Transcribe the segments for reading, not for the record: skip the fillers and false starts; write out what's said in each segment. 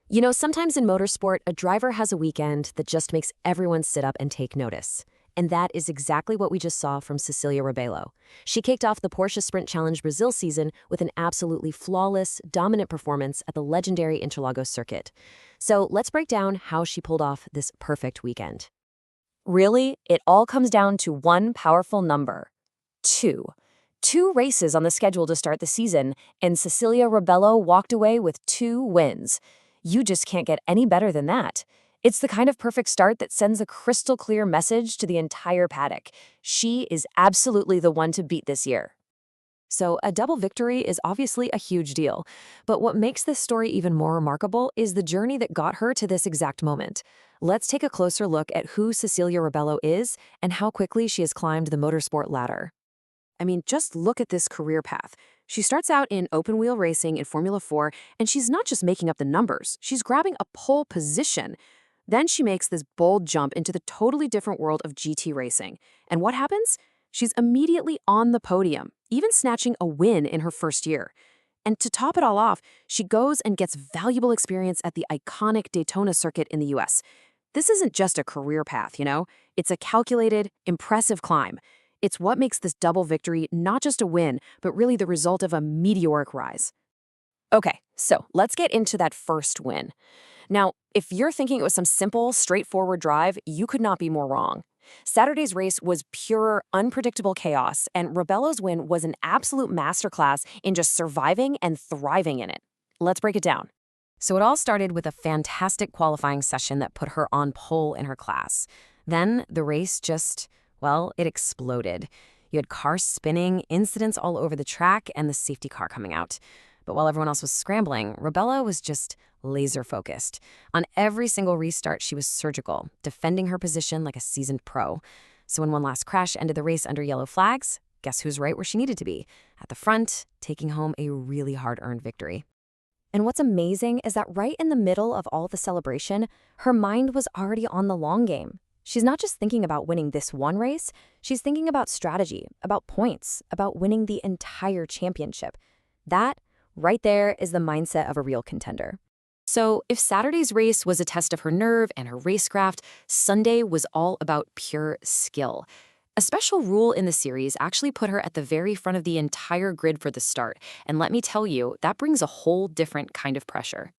You know, sometimes in motorsport, a driver has a weekend that just makes everyone sit up and take notice. And that is exactly what we just saw from Cecilia Ribello. She kicked off the Porsche Sprint Challenge Brazil season with an absolutely flawless, dominant performance at the legendary Interlagos circuit. So let's break down how she pulled off this perfect weekend. Really, it all comes down to one powerful number: two. Two races on the schedule to start the season, and Cecilia Ribello walked away with 2 wins. You just can't get any better than that. It's the kind of perfect start that sends a crystal clear message to the entire paddock. She is absolutely the one to beat this year. So, a double victory is obviously a huge deal. But what makes this story even more remarkable is the journey that got her to this exact moment. Let's take a closer look at who Cecilia Ribello is and how quickly she has climbed the motorsport ladder. I mean, just look at this career path. She starts out in open-wheel racing in Formula 4, and she's not just making up the numbers, she's grabbing a pole position. Then she makes this bold jump into the totally different world of GT racing. And what happens? She's immediately on the podium, even snatching a win in her first year. And to top it all off, she goes and gets valuable experience at the iconic Daytona circuit in the US. This isn't just a career path, you know? It's a calculated, impressive climb. It's what makes this double victory not just a win, but really the result of a meteoric rise. Okay, so let's get into that first win. Now, if you're thinking it was some simple, straightforward drive, you could not be more wrong. Saturday's race was pure, unpredictable chaos, and Rebello's win was an absolute masterclass in just surviving and thriving in it. Let's break it down. So it all started with a fantastic qualifying session that put her on pole in her class. Then the race just, well, it exploded. You had cars spinning, incidents all over the track, and the safety car coming out. But while everyone else was scrambling, Ribello was just laser-focused. On every single restart, she was surgical, defending her position like a seasoned pro. So when one last crash ended the race under yellow flags, guess who's right where she needed to be? At the front, taking home a really hard-earned victory. And what's amazing is that right in the middle of all the celebration, her mind was already on the long game. She's not just thinking about winning this one race, she's thinking about strategy, about points, about winning the entire championship. That, right there, is the mindset of a real contender. So if Saturday's race was a test of her nerve and her racecraft, Sunday was all about pure skill. A special rule in the series actually put her at the very front of the entire grid for the start, and let me tell you, that brings a whole different kind of pressure.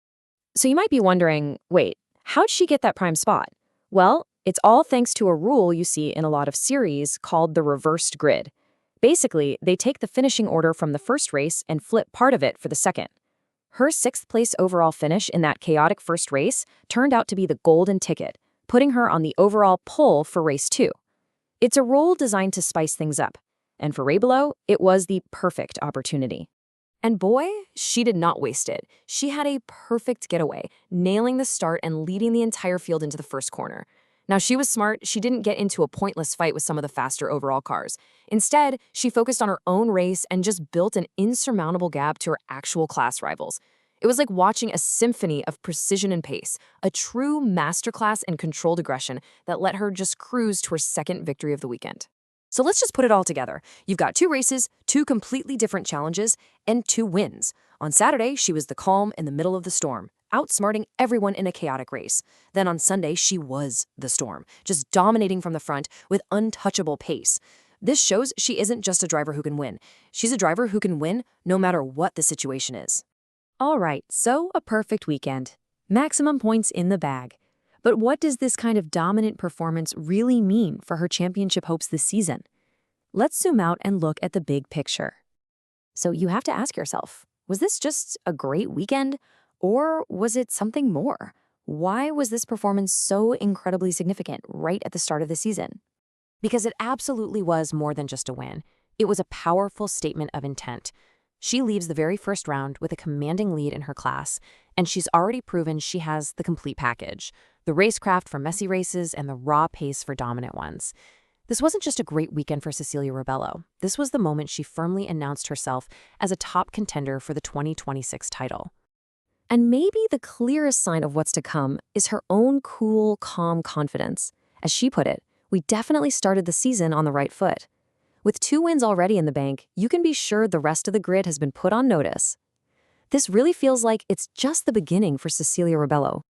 So you might be wondering, wait, how'd she get that prime spot? Well, it's all thanks to a rule you see in a lot of series called the reversed grid. Basically, they take the finishing order from the first race and flip part of it for the second. Her 6th-place overall finish in that chaotic first race turned out to be the golden ticket, putting her on the overall pole for race 2. It's a role designed to spice things up, and for Ribello, it was the perfect opportunity. And boy, she did not waste it. She had a perfect getaway, nailing the start and leading the entire field into the first corner. Now, she was smart. She didn't get into a pointless fight with some of the faster overall cars. Instead, she focused on her own race and just built an insurmountable gap to her actual class rivals. It was like watching a symphony of precision and pace, a true masterclass in controlled aggression that let her just cruise to her second victory of the weekend. So let's just put it all together. You've got 2 races, 2 completely different challenges, and 2 wins. On Saturday, she was the calm in the middle of the storm, outsmarting everyone in a chaotic race. Then on Sunday, she was the storm, just dominating from the front with untouchable pace. This shows she isn't just a driver who can win. She's a driver who can win no matter what the situation is. All right, so a perfect weekend. Maximum points in the bag. But what does this kind of dominant performance really mean for her championship hopes this season? Let's zoom out and look at the big picture. So you have to ask yourself, was this just a great weekend, or was it something more? Why was this performance so incredibly significant right at the start of the season? Because it absolutely was more than just a win. It was a powerful statement of intent. She leaves the very first round with a commanding lead in her class, and she's already proven she has the complete package: the racecraft for messy races and the raw pace for dominant ones. This wasn't just a great weekend for Cecilia Ribello. This was the moment she firmly announced herself as a top contender for the 2026 title. And maybe the clearest sign of what's to come is her own cool, calm confidence. As she put it, we definitely started the season on the right foot. With 2 wins already in the bank, you can be sure the rest of the grid has been put on notice. This really feels like it's just the beginning for Cecilia Ribello.